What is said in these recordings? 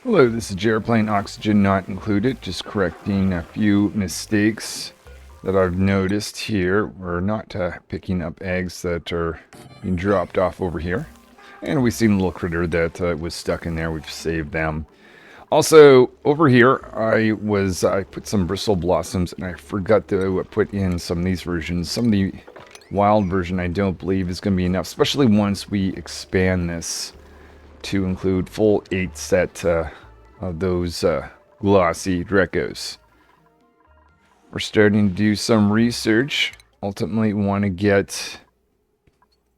Hello, this is Airplane Oxygen Not Included, just correcting a few mistakes that I've noticed here. We're not picking up eggs that are being dropped off over here. And we've seen a little critter that was stuck in there. We've saved them. Also, over here, I put some bristle blossoms, and I forgot to put in some of these versions. Some of the wild version I don't believe is going to be enough, especially once we expand this to include full 8 set of those glossy Drecos. We're starting to do some research. Ultimately, we want to get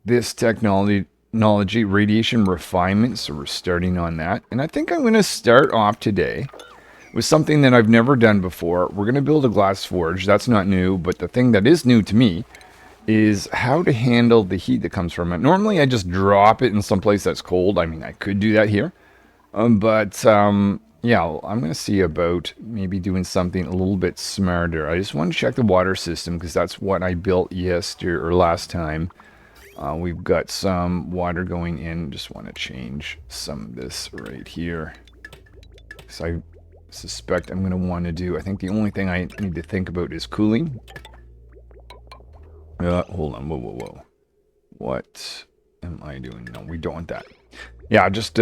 this technology radiation refinement, so we're starting on that. And I think I'm going to start off today with something that I've never done before. We're going to build a glass forge. That's not new, but the thing that is new to me is how to handle the heat that comes from it. Normally, I just drop it in some place that's cold. I mean, I could do that here. Yeah, I'm going to see about maybe doing something a little bit smarter. I just want to check the water system because that's what I built yesterday or last time. We've got some water going in. Just want to change some of this right here. So I suspect I'm going to want to do, I think the only thing I need to think about is cooling. Hold on, whoa. What am I doing? No, we don't want that. Yeah, just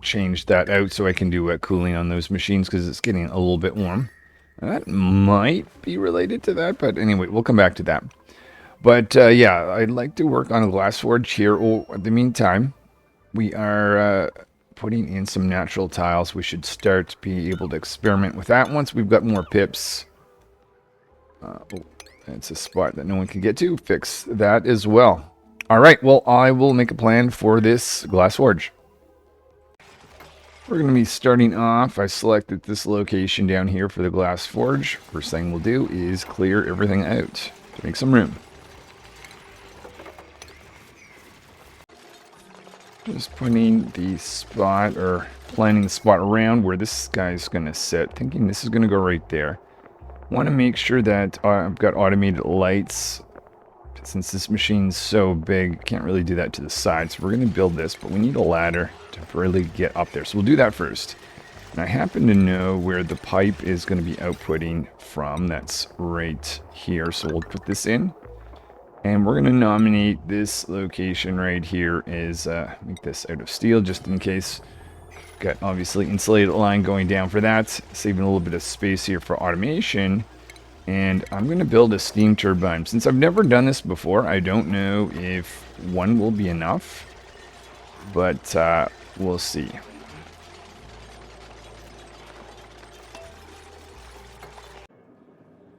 change that out so I can do cooling on those machines because it's getting a little bit warm. That might be related to that, but anyway, we'll come back to that. But yeah, I'd like to work on a glass forge here. Oh, in the meantime, we are putting in some natural tiles. We should start to be able to experiment with that once we've got more pips. Oh, that's a spot that no one can get to. Fix that as well. All right, well, I will make a plan for this glass forge. We're going to be starting off. I selected this location down here for the glass forge. First thing we'll do is clear everything out to make some room. Just putting the spot, or planning the spot around where this guy's going to sit. Thinking this is going to go right there. Want to make sure that I've got automated lights. Since this machine's so big, can't really do that to the side. So we're going to build this, but we need a ladder to really get up there. So we'll do that first. And I happen to know where the pipe is going to be outputting from. That's right here. So we'll put this in. And we're going to nominate this location right here as, make this out of steel just in case. Got obviously insulated line going down for that. Saving a little bit of space here for automation. And I'm going to build a steam turbine. Since I've never done this before, I don't know if one will be enough. But we'll see.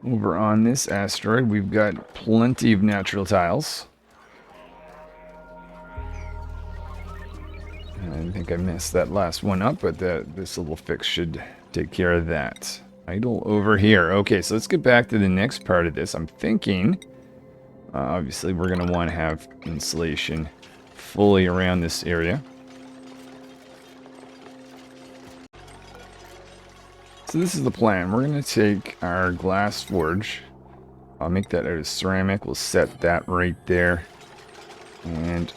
Over on this asteroid, we've got plenty of natural tiles. I think I messed that last one up, but this little fix should take care of that. Idle over here. Okay, so let's get back to the next part of this. I'm thinking, obviously, we're going to want to have insulation fully around this area. So this is the plan. We're going to take our glass forge. I'll make that out of ceramic. We'll set that right there. And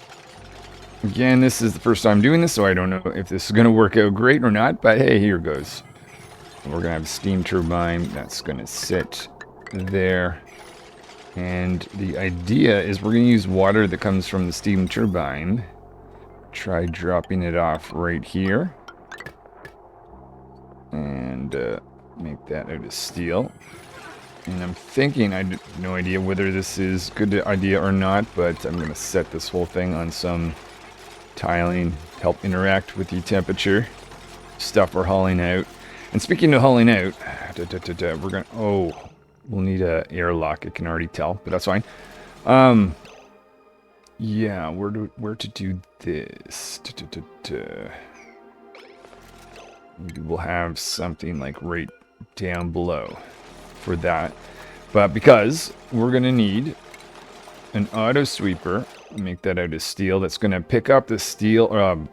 again, this is the first time doing this, so I don't know if this is going to work out great or not, but hey, here goes. We're going to have a steam turbine that's going to sit there. And the idea is we're going to use water that comes from the steam turbine. Try dropping it off right here. And make that out of steel. And I'm thinking, I have no idea whether this is a good idea or not, but I'm going to set this whole thing on some tiling to help interact with the temperature stuff we're hauling out. And speaking of hauling out, we're going to, we'll need an airlock, I can already tell, but that's fine. Yeah, where to do this? Maybe we'll have something like right down below for that. But because we're going to need an auto sweeper, make that out of steel, that's going to pick up the steel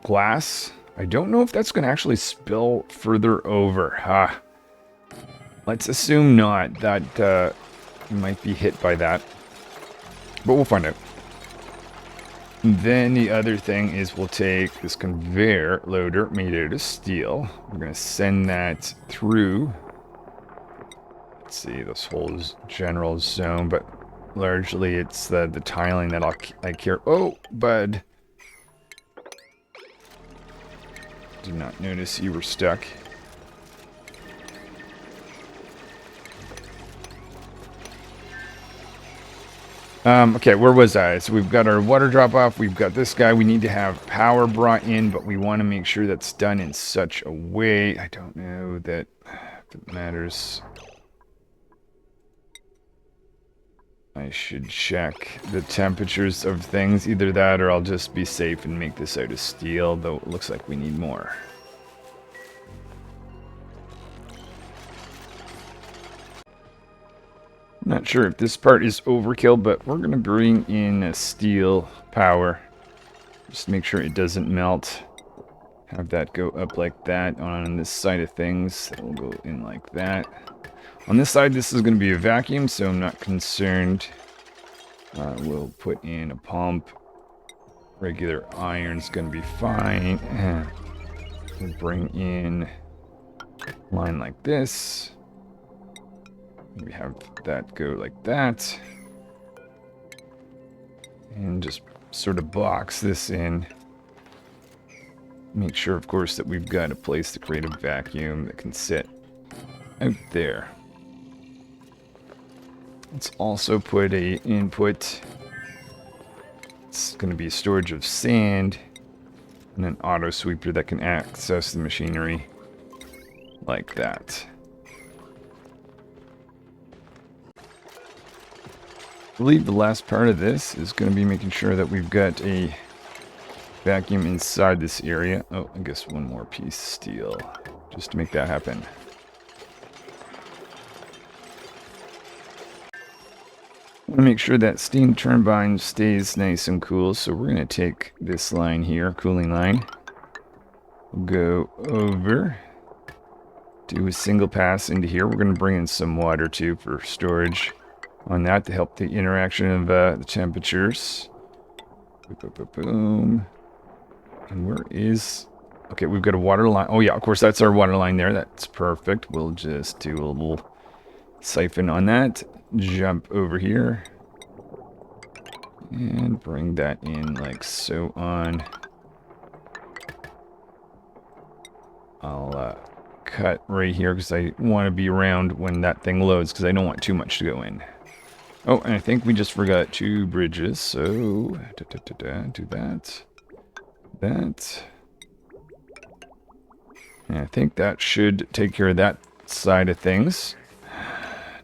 glass. I don't know if that's going to actually spill further over. Let's assume not. That might be hit by that. But we'll find out. And then the other thing is we'll take this conveyor loader made out of steel. We're going to send that through. Let's see, this whole general zone, but largely it's the tiling that I care. Oh, bud. Did not notice you were stuck. Okay, where was I? So we've got our water drop off. We've got this guy. We need to have power brought in, but we want to make sure that's done in such a way. I don't know that if it matters. I should check the temperatures of things. Either that or I'll just be safe and make this out of steel, though it looks like we need more. Not sure if this part is overkill, but we're going to bring in a steel power. Just make sure it doesn't melt. Have that go up like that on this side of things. That will go in like that. On this side, this is going to be a vacuum, so I'm not concerned. We'll put in a pump. Regular iron's going to be fine. We'll bring in a line like this. We have that go like that. And just sort of box this in. Make sure, of course, that we've got a place to create a vacuum that can sit out there. Let's also put a input. It's going to be a storage of sand and an auto sweeper that can access the machinery like that. I believe the last part of this is going to be making sure that we've got a vacuum inside this area. Oh, I guess one more piece of steel just to make that happen. I want to make sure that steam turbine stays nice and cool, so we're going to take this line here, cooling line. We'll go over, do a single pass into here. We're going to bring in some water too for storage on that to help the interaction of the temperatures. Boom, boom, boom, boom. And where is... Okay, we've got a water line. Oh yeah, of course, that's our water line there. That's perfect. We'll just do a little siphon on that. Jump over here. And bring that in like so on. I'll cut right here because I want to be around when that thing loads because I don't want too much to go in. Oh, and I think we just forgot 2 bridges, so do that. That. And I think that should take care of that side of things.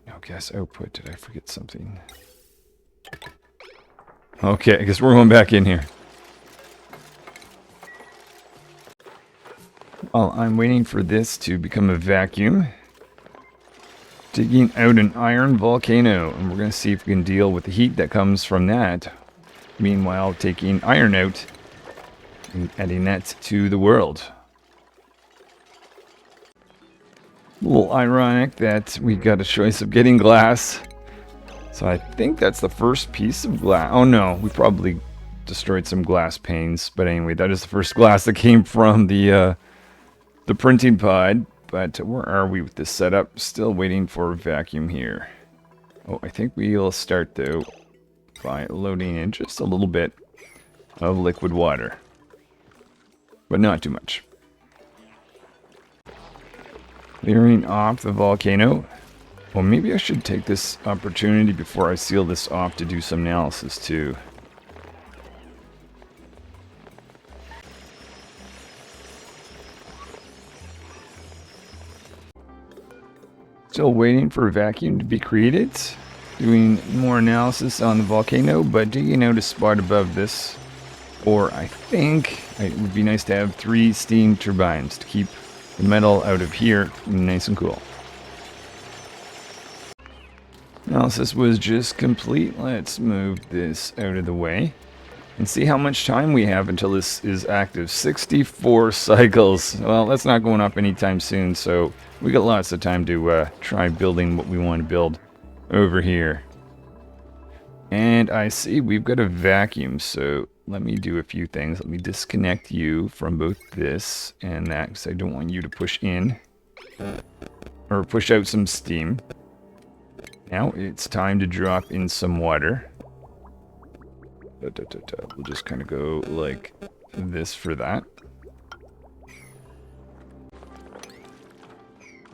No gas output. Did I forget something? Okay, I guess we're going back in here. While I'm waiting for this to become a vacuum, digging out an iron volcano, and we're going to see if we can deal with the heat that comes from that. Meanwhile, taking iron out and adding that to the world. A little ironic that we got a choice of getting glass. So I think that's the first piece of glass. Oh no, we probably destroyed some glass panes. But anyway, that is the first glass that came from the printing pod. But where are we with this setup? Still waiting for a vacuum here. Oh, I think we'll start though by loading in just a little bit of liquid water. But not too much. Clearing off the volcano. Well, maybe I should take this opportunity before I seal this off to do some analysis too. Still waiting for a vacuum to be created. Doing more analysis on the volcano, but digging out a spot above this. Or I think it would be nice to have 3 steam turbines to keep the metal out of here nice and cool. Analysis was just complete. Let's move this out of the way and see how much time we have until this is active. 64 cycles. Well, that's not going up anytime soon, so we got lots of time to try building what we want to build over here. And I see we've got a vacuum, so let me do a few things. Let me disconnect you from both this and that, because I don't want you to push in or push out some steam. Now it's time to drop in some water. We'll just kind of go like this for that.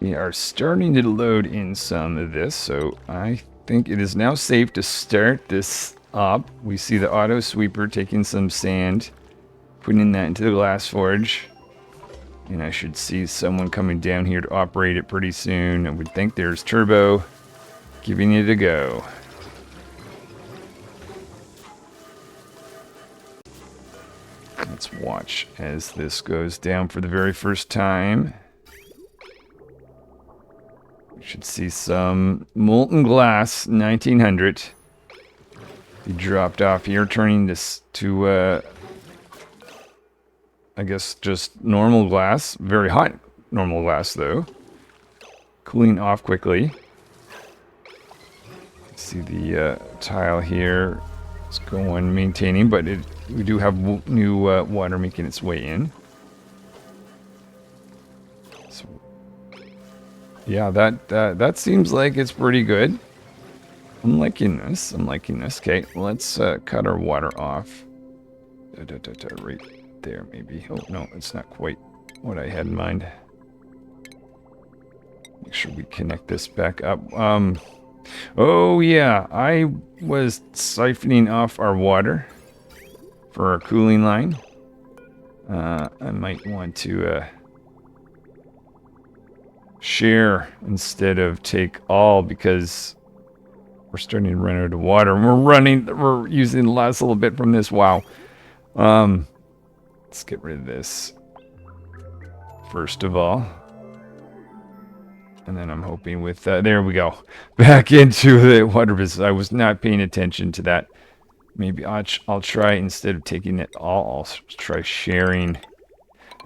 We are starting to load in some of this, so I think it is now safe to start this up. We see the auto sweeper taking some sand, putting that into the glass forge. And I should see someone coming down here to operate it pretty soon. I would think there's Turbo giving it a go. Let's watch as this goes down for the very first time. We should see some molten glass 1900 be dropped off here, turning this to I guess just normal glass. Very hot normal glass though. Cooling off quickly. See the tile here. It's going maintaining, but we do have new water making its way in. So, yeah, that seems like it's pretty good. I'm liking this. Okay, let's cut our water off. Right there, maybe. Oh no, it's not quite what I had in mind. Make sure we connect this back up. Oh yeah, I was siphoning off our water for our cooling line. I might want to share instead of take all, because we're starting to run out of water. We're using the last little bit from this. Wow. Let's get rid of this first of all. And then I'm hoping with, there we go. Back into the water business. I was not paying attention to that. Maybe I'll try, instead of taking it all, I'll try sharing.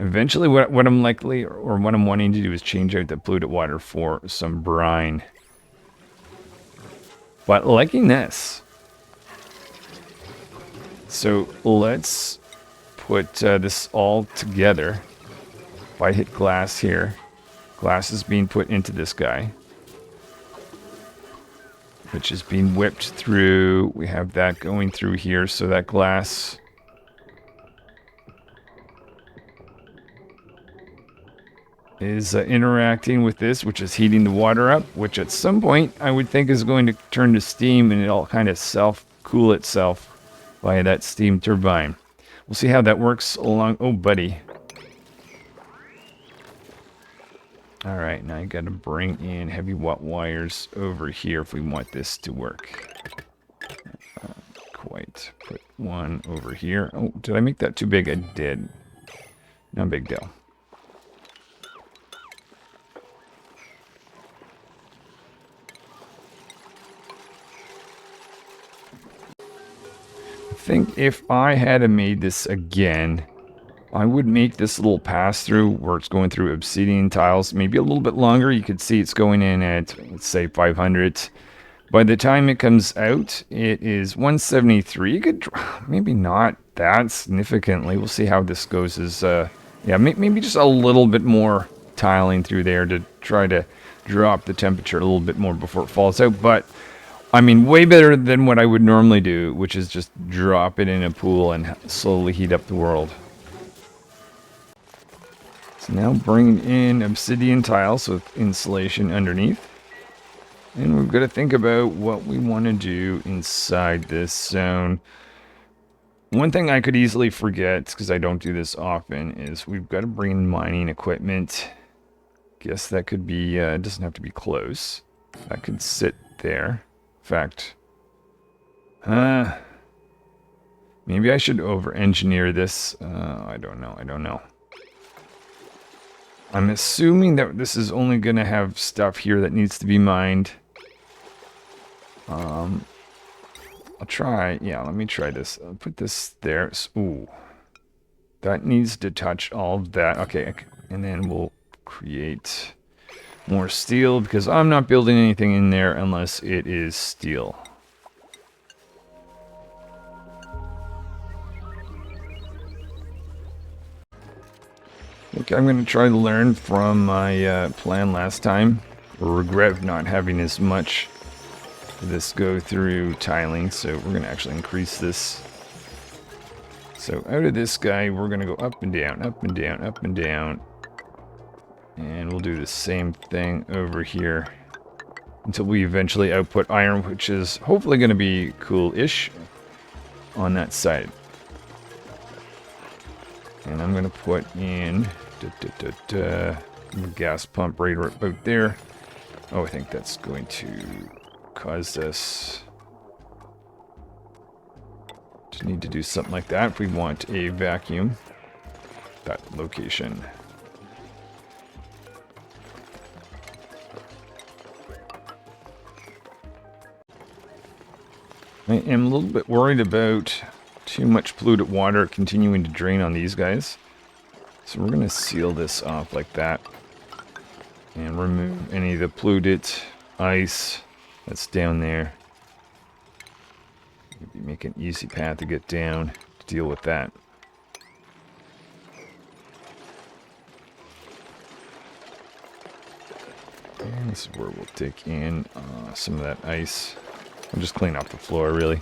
Eventually what I'm likely, or what I'm wanting to do, is change out the polluted water for some brine. But liking this. So let's put this all together. If I hit glass here, glass is being put into this guy, which is being whipped through. We have that going through here, so that glass is interacting with this, which is heating the water up, which at some point I would think is going to turn to steam, and it'll kind of self-cool itself via that steam turbine. We'll see how that works along. Oh, buddy. All right, now you got to bring in heavy watt wires over here if we want this to work. Quite. Put one over here. Oh, did I make that too big? I did. No big deal. I think if I had made this again, I would make this little pass-through where it's going through obsidian tiles maybe a little bit longer. You could see it's going in at, let's say, 500. By the time it comes out, it is 173. You could, maybe not that significantly. We'll see how this goes. Yeah, maybe just a little bit more tiling through there to try to drop the temperature a little bit more before it falls out. But, I mean, way better than what I would normally do, which is just drop it in a pool and slowly heat up the world. Now bringing in obsidian tiles with insulation underneath. And we've got to think about what we want to do inside this zone. One thing I could easily forget, because I don't do this often, is we've got to bring in mining equipment. Guess that could be, it doesn't have to be close. That could sit there. In fact, maybe I should over-engineer this. I don't know. I'm assuming that this is only going to have stuff here that needs to be mined. I'll try. Yeah, let me try this. I'll put this there. Ooh. That needs to touch all of that. Okay, and then we'll create more steel, because I'm not building anything in there unless it is steel. think I'm going to try to learn from my plan last time. Regret not having as much of this go through tiling, so we're going to actually increase this. So out of this guy, we're going to go up and down, up and down, up and down. And we'll do the same thing over here until we eventually output iron, which is hopefully going to be cool-ish on that side. And I'm going to put in the gas pump right about there. Oh, I think that's going to cause us to need to do something like that if we want a vacuum. That location. I am a little bit worried about too much polluted water continuing to drain on these guys. So we're going to seal this off like that. And remove any of the polluted ice that's down there. Maybe make an easy path to get down to deal with that. And this is where we'll take in some of that ice. I'll just clean off the floor, really.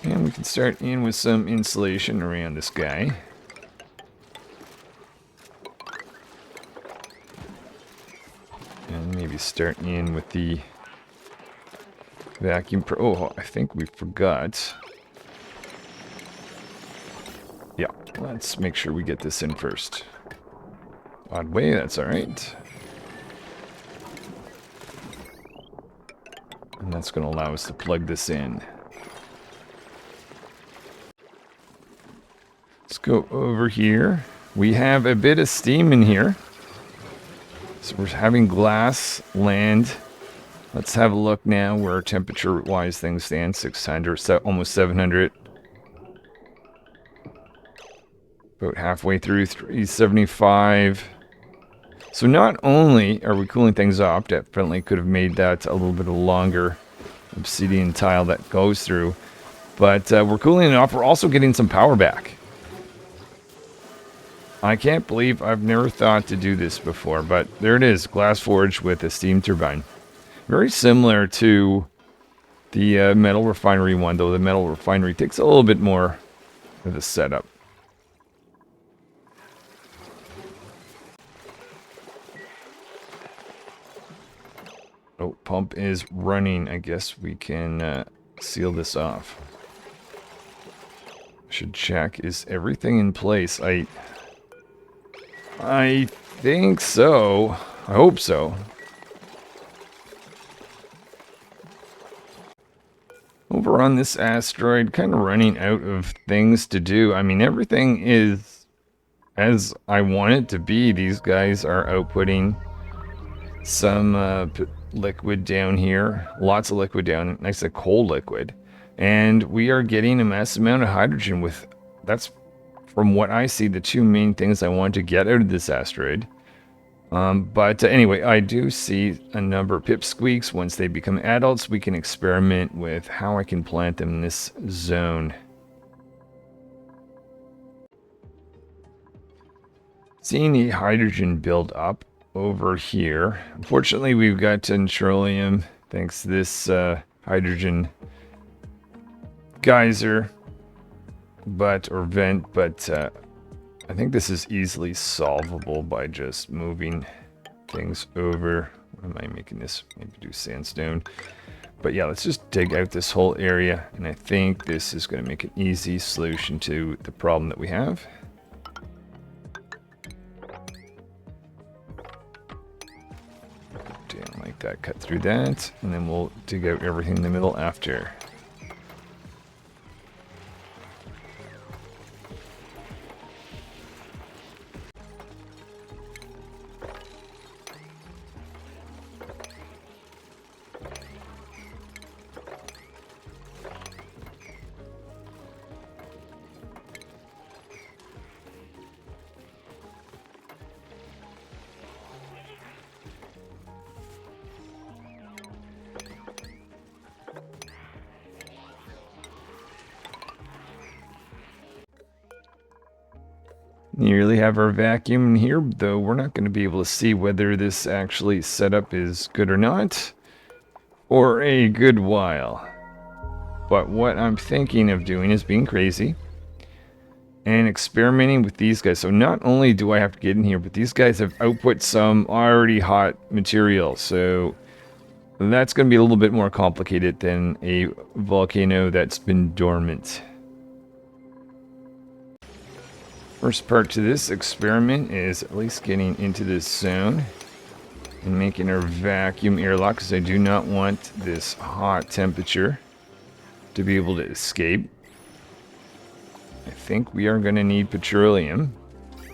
And we can start in with some insulation around this guy. And maybe start in with the vacuum. Oh, I think we forgot. Yeah, let's make sure we get this in first. Odd way, that's alright. And that's going to allow us to plug this in. Let's go over here. We have a bit of steam in here. So we're having glass land. Let's have a look now where temperature-wise things stand. 600, almost 700. About halfway through, 375. So not only are we cooling things off, definitely could have made that a little bit longer obsidian tile that goes through, but we're cooling it off. We're also getting some power back. I can't believe I've never thought to do this before, but there it is, glass forge with a steam turbine. Very similar to the metal refinery one, though the metal refinery takes a little bit more of a setup. Oh, pump is running. I guess we can seal this off. Should check. Is everything in place? I think so. I hope so. Over on this asteroid, kind of running out of things to do. I mean, everything is as I want it to be. These guys are outputting some liquid down here. Lots of liquid down. Nice cold liquid. And we are getting a massive amount of hydrogen with... That's, from what I see, the two main things I want to get out of this asteroid. But anyway, I do see a number of pipsqueaks. Once they become adults, we can experiment with how I can plant them in this zone. Seeing the hydrogen build up over here. Unfortunately, we've got petroleum thanks to this hydrogen geyser, or vent, but I think this is easily solvable by just moving things over. What am I making this? Maybe do sandstone. But yeah, let's just dig out this whole area, and I think this is going to make an easy solution to the problem that we have. Down like that, cut through that, and then we'll dig out everything in the middle after. Nearly have our vacuum in here, though we're not going to be able to see whether this actually setup is good or not for a good while. But what I'm thinking of doing is being crazy and experimenting with these guys. So not only do I have to get in here, but these guys have output some already hot material. So that's going to be a little bit more complicated than a volcano that's been dormant. First part to this experiment is at least getting into this zone and making our vacuum airlock, because I do not want this hot temperature to be able to escape. I think we are going to need petroleum.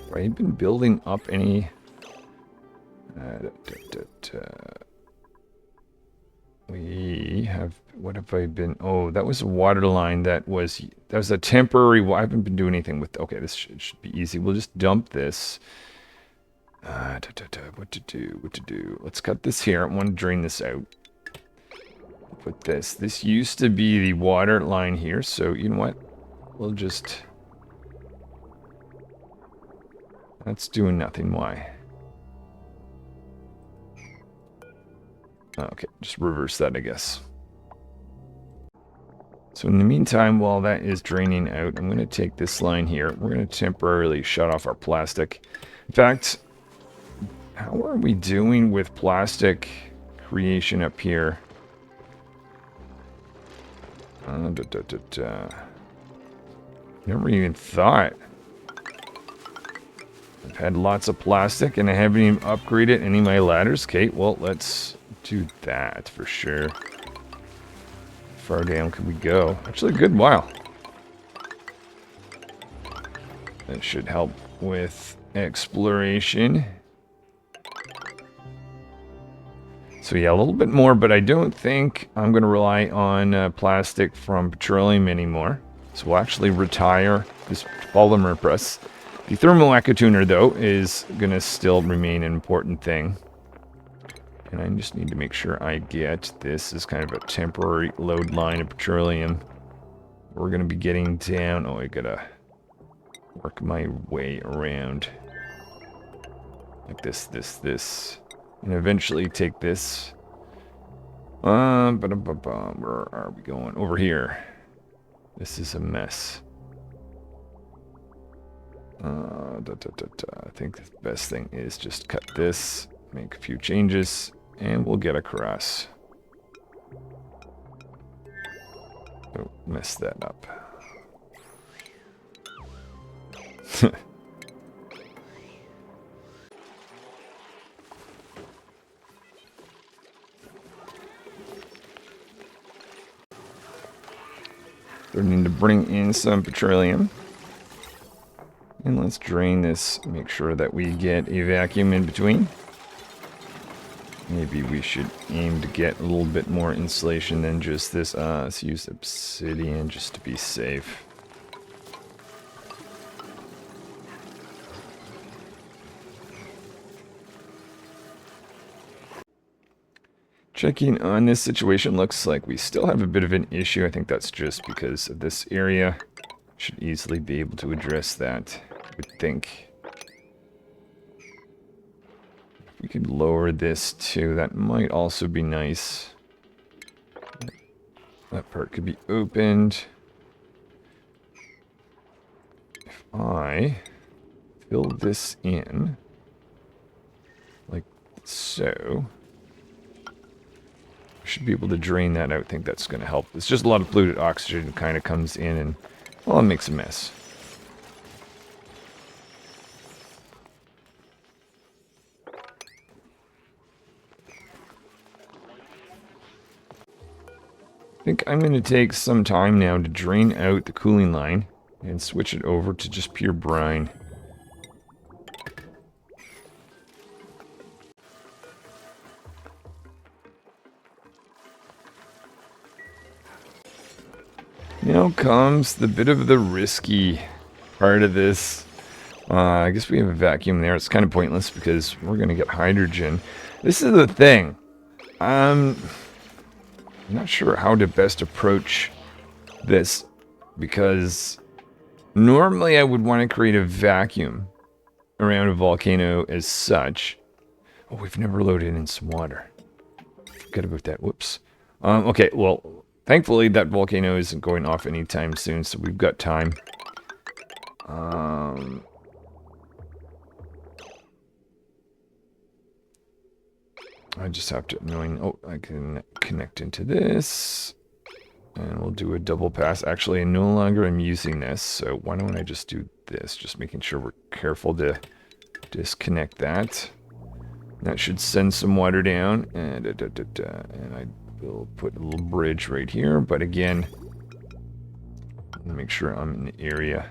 Have I been building up any... We have... What have I been... Oh, that was a water line that was a temporary... I haven't been doing anything with... Okay, this should be easy. We'll just dump this. What to do? Let's cut this here. I want to drain this out. Put this. This used to be the water line here, so you know what? We'll just... That's doing nothing. Why? Okay, just reverse that, I guess. So in the meantime, while that is draining out, I'm going to take this line here. We're going to temporarily shut off our plastic. In fact, how are we doing with plastic creation up here? Never even thought. I've had lots of plastic and I haven't even upgraded any of my ladders. Okay, well, let's do that for sure. How far down can we go? Actually, a good while. That should help with exploration. So yeah, a little bit more, but I don't think I'm going to rely on plastic from petroleum anymore. So we'll actually retire this polymer press. The thermal tuner, though, is going to still remain an important thing. And I just need to make sure I get this as kind of a temporary load line of petroleum. We're going to be getting down. Oh, I got to work my way around. Like this. And eventually take this. Where are we going? Over here. This is a mess. I think the best thing is just cut this, make a few changes, and we'll get across. Don't mess that up. We need to bring in some petroleum. And let's drain this, make sure that we get a vacuum in between. Maybe we should aim to get a little bit more insulation than just this. Let's use obsidian just to be safe. Checking on this situation, looks like we still have a bit of an issue. I think that's just because of this area. Should easily be able to address that, I would think. If we could lower this too, that might also be nice. That part could be opened. If I fill this in, like so, should be able to drain that out. I think that's going to help. It's just a lot of polluted oxygen that kind of comes in and, well, it makes a mess. I think I'm going to take some time now to drain out the cooling line and switch it over to just pure brine. Now comes the bit of the risky part of this. I guess we have a vacuum there. It's kind of pointless because we're going to get hydrogen. This is the thing. I'm not sure how to best approach this because Normally, I would want to create a vacuum around a volcano as such. Oh, we've never loaded in some water. Forget about that. Whoops. Okay, well, thankfully that volcano isn't going off anytime soon, so we've got time. I just have to knowing. Oh, I can connect into this. And we'll do a double pass. Actually, I no longer am using this, so why don't I just do this? Just making sure we're careful to disconnect that. That should send some water down. And I will put a little bridge right here. But again, make sure I'm in the area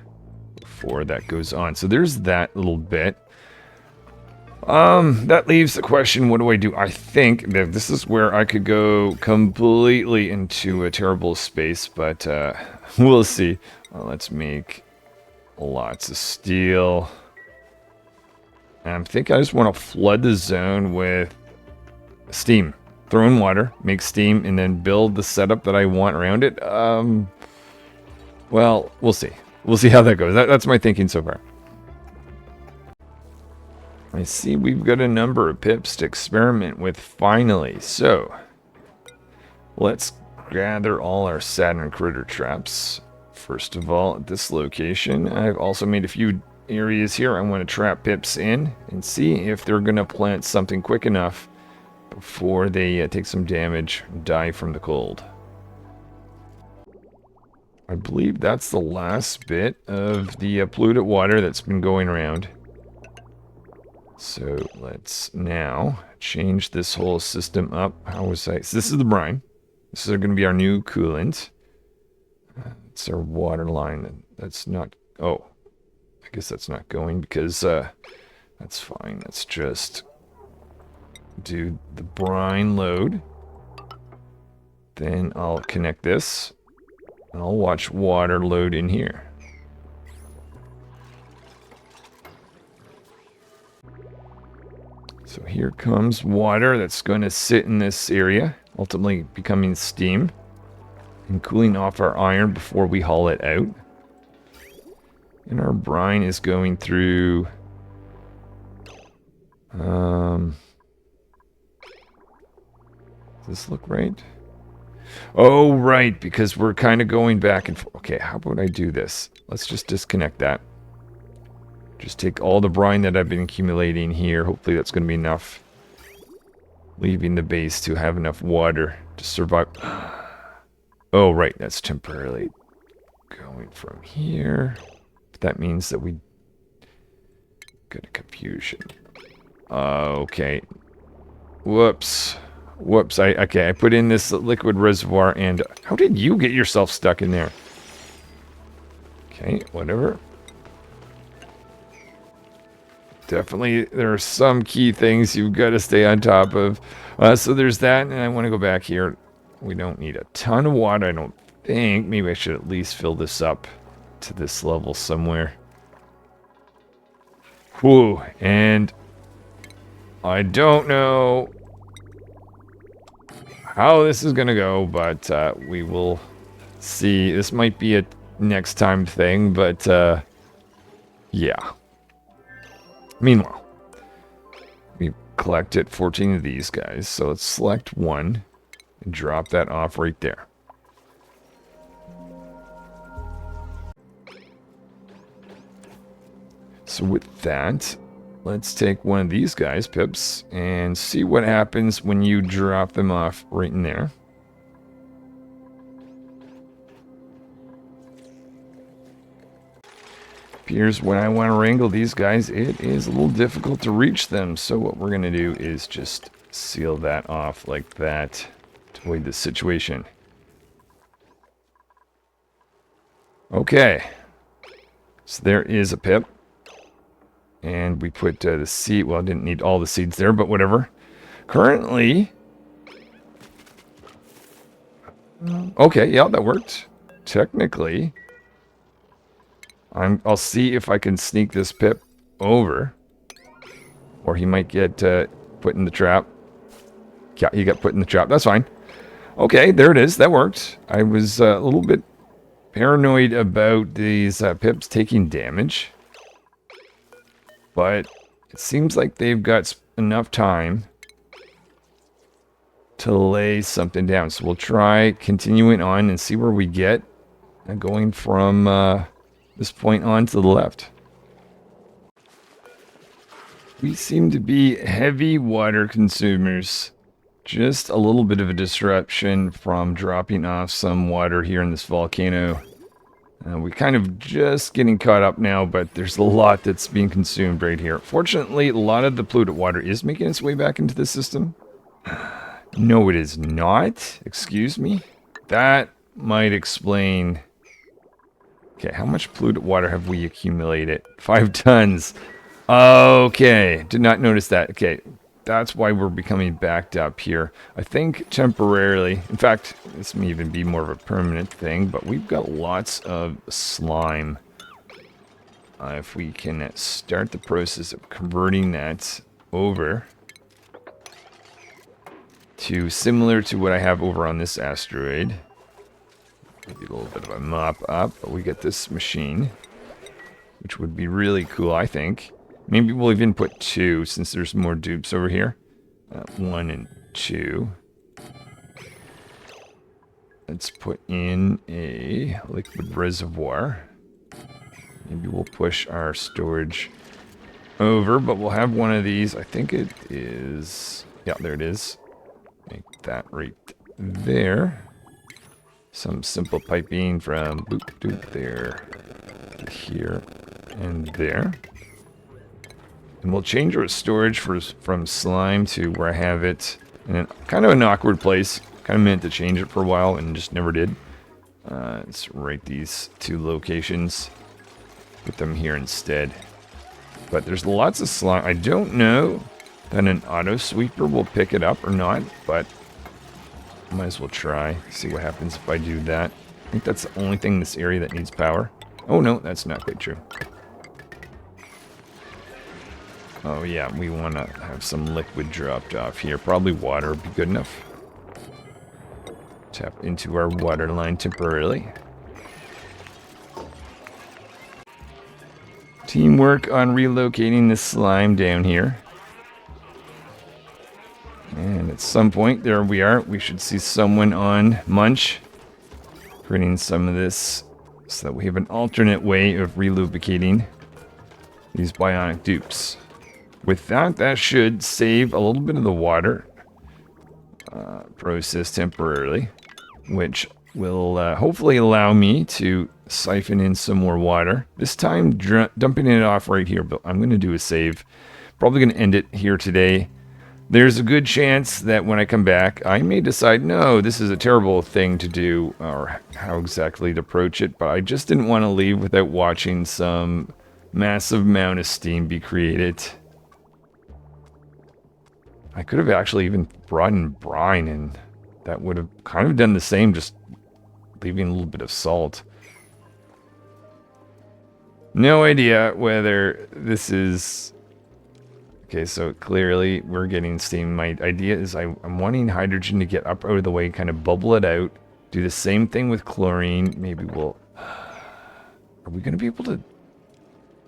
before that goes on. So there's that little bit. That leaves the question, what do I do? I think that this is where I could go completely into a terrible space, but we'll see. Let's make lots of steel. I think I just want to flood the zone with steam. Throw in water, make steam, and then build the setup that I want around it. Well, we'll see. We'll see how that goes. That's my thinking so far. I see we've got a number of pips to experiment with finally. So, let's gather all our Saturn critter traps. First of all, at this location, I've also made a few areas here I want to trap pips in and see if they're going to plant something quick enough before they take some damage and die from the cold. I believe that's the last bit of the polluted water that's been going around. So let's now change this whole system up. How was I? So this is the brine. This is going to be our new coolant. It's our water line. That's not... Oh, I guess that's not going because that's fine. Let's just do the brine load. Then I'll connect this. And I'll watch water load in here. So here comes water that's going to sit in this area, ultimately becoming steam and cooling off our iron before we haul it out. And our brine is going through... does this look right? Oh, right, because we're kind of going back and forth. Okay, how about I do this? Let's just disconnect that. Just take all the brine that I've been accumulating here. Hopefully that's going to be enough. Leaving the base to have enough water to survive. Oh, right. That's temporarily going from here. That means that we got a confusion. Okay. Whoops. Whoops. Okay, I put in this liquid reservoir and... How did you get yourself stuck in there? Okay, whatever. Definitely, there are some key things you've got to stay on top of. So there's that, and I want to go back here. We don't need a ton of water, I don't think. Maybe I should at least fill this up to this level somewhere. Whew, and I don't know how this is going to go, but we will see. This might be a next time thing, but yeah. Meanwhile, we collected 14 of these guys, so let's select one and drop that off right there. So with that, let's take one of these guys, pips, and see what happens when you drop them off right in there. Here's when I want to wrangle these guys. It is a little difficult to reach them, so what we're going to do is just seal that off like that to avoid this situation. Okay, so there is a pip, and we put the seed. Well, I didn't need all the seeds there, but whatever. Currently, okay, yeah, that worked. Technically, I'll see if I can sneak this pip over, or he might get put in the trap. Yeah, he got put in the trap. That's fine. Okay, there it is. That worked. I was a little bit paranoid about these pips taking damage. But it seems like they've got enough time to lay something down. So we'll try continuing on and see where we get. Going from this point on to the left. We seem to be heavy water consumers. Just a little bit of a disruption from dropping off some water here in this volcano. We're kind of just getting caught up now, but there's a lot that's being consumed right here. Fortunately, a lot of the polluted water is making its way back into the system. No, it is not. Excuse me. That might explain... Okay, how much polluted water have we accumulated? 5 tons. Okay, did not notice that. Okay, that's why we're becoming backed up here. I think temporarily, in fact, this may even be more of a permanent thing, but we've got lots of slime. If we can start the process of converting that over to similar to what I have over on this asteroid. Maybe a little bit of a mop up, but we get this machine, which would be really cool, I think. Maybe we'll even put 2, since there's more dupes over here. 1 and 2. Let's put in a liquid reservoir. Maybe we'll push our storage over, but we'll have one of these. I think it is... Yeah, there it is. Make that right there. Some simple piping from boop doop there to here and there. And we'll change our storage from slime to where I have it in kind of an awkward place. Kind of meant to change it for a while and just never did. Let's write these 2 locations. Put them here instead. But there's lots of slime. I don't know that an auto sweeper will pick it up or not, but might as well try. See what happens if I do that. I think that's the only thing in this area that needs power. Oh no, that's not quite true. Oh yeah, we want to have some liquid dropped off here. Probably water would be good enough. Tap into our water line temporarily. Teamwork on relocating the slime down here. And at some point, there we are. We should see someone on Munch printing some of this so that we have an alternate way of relubricating these bionic dupes. With that, that should save a little bit of the water process temporarily, which will hopefully allow me to siphon in some more water. This time, dumping it off right here, but I'm going to do a save. Probably going to end it here today. There's a good chance that when I come back, I may decide, no, this is a terrible thing to do, or how exactly to approach it, but I just didn't want to leave without watching some massive amount of steam be created. I could have actually even brought in brine, and that would have kind of done the same, just leaving a little bit of salt. No idea whether this is... Okay, so clearly we're getting steam. My idea is I'm wanting hydrogen to get up out of the way, kind of bubble it out. Do the same thing with chlorine. Maybe we'll... Are we going to be able to...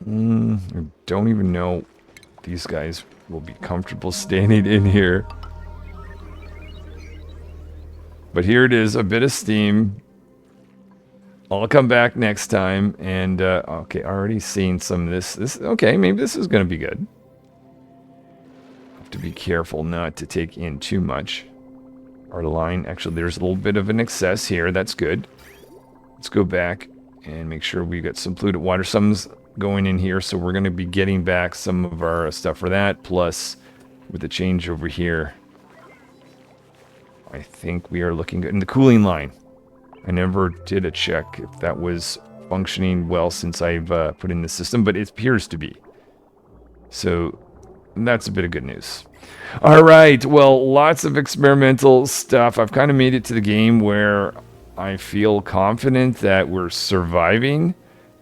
I don't even know if these guys will be comfortable standing in here. But here it is, a bit of steam. I'll come back next time. And, okay, already seen some of this. Okay, maybe this is going to be good. To be careful not to take in too much. Our line, actually there's a little bit of an excess here, that's good. Let's go back and make sure we got some polluted water. Some's going in here, so we're going to be getting back some of our stuff for that, plus with the change over here, I think we are looking good. And the cooling line, I never did a check if that was functioning well since I've put in the system, but it appears to be. So that's a bit of good news. All right, well, lots of experimental stuff. I've kind of made it to the game where I feel confident that we're surviving,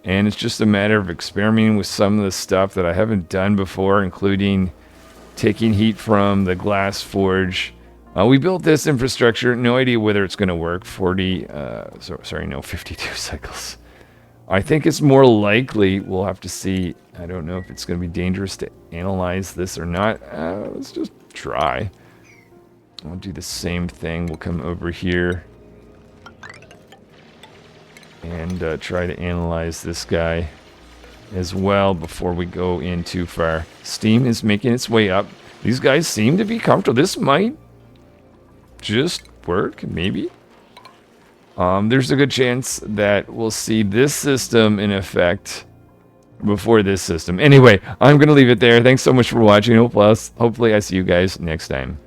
and it's just a matter of experimenting with some of the stuff that I haven't done before, including taking heat from the glass forge, We built this infrastructure. No idea whether it's going to work. 52 cycles. I think it's more likely. We'll have to see. I don't know if it's going to be dangerous to analyze this or not. Let's just try. I'll do the same thing. We'll come over here and try to analyze this guy as well before we go in too far. Steam is making its way up. These guys seem to be comfortable. This might just work, maybe. There's a good chance that we'll see this system in effect before this system. Anyway, I'm going to leave it there. Thanks so much for watching. Hopefully I see you guys next time.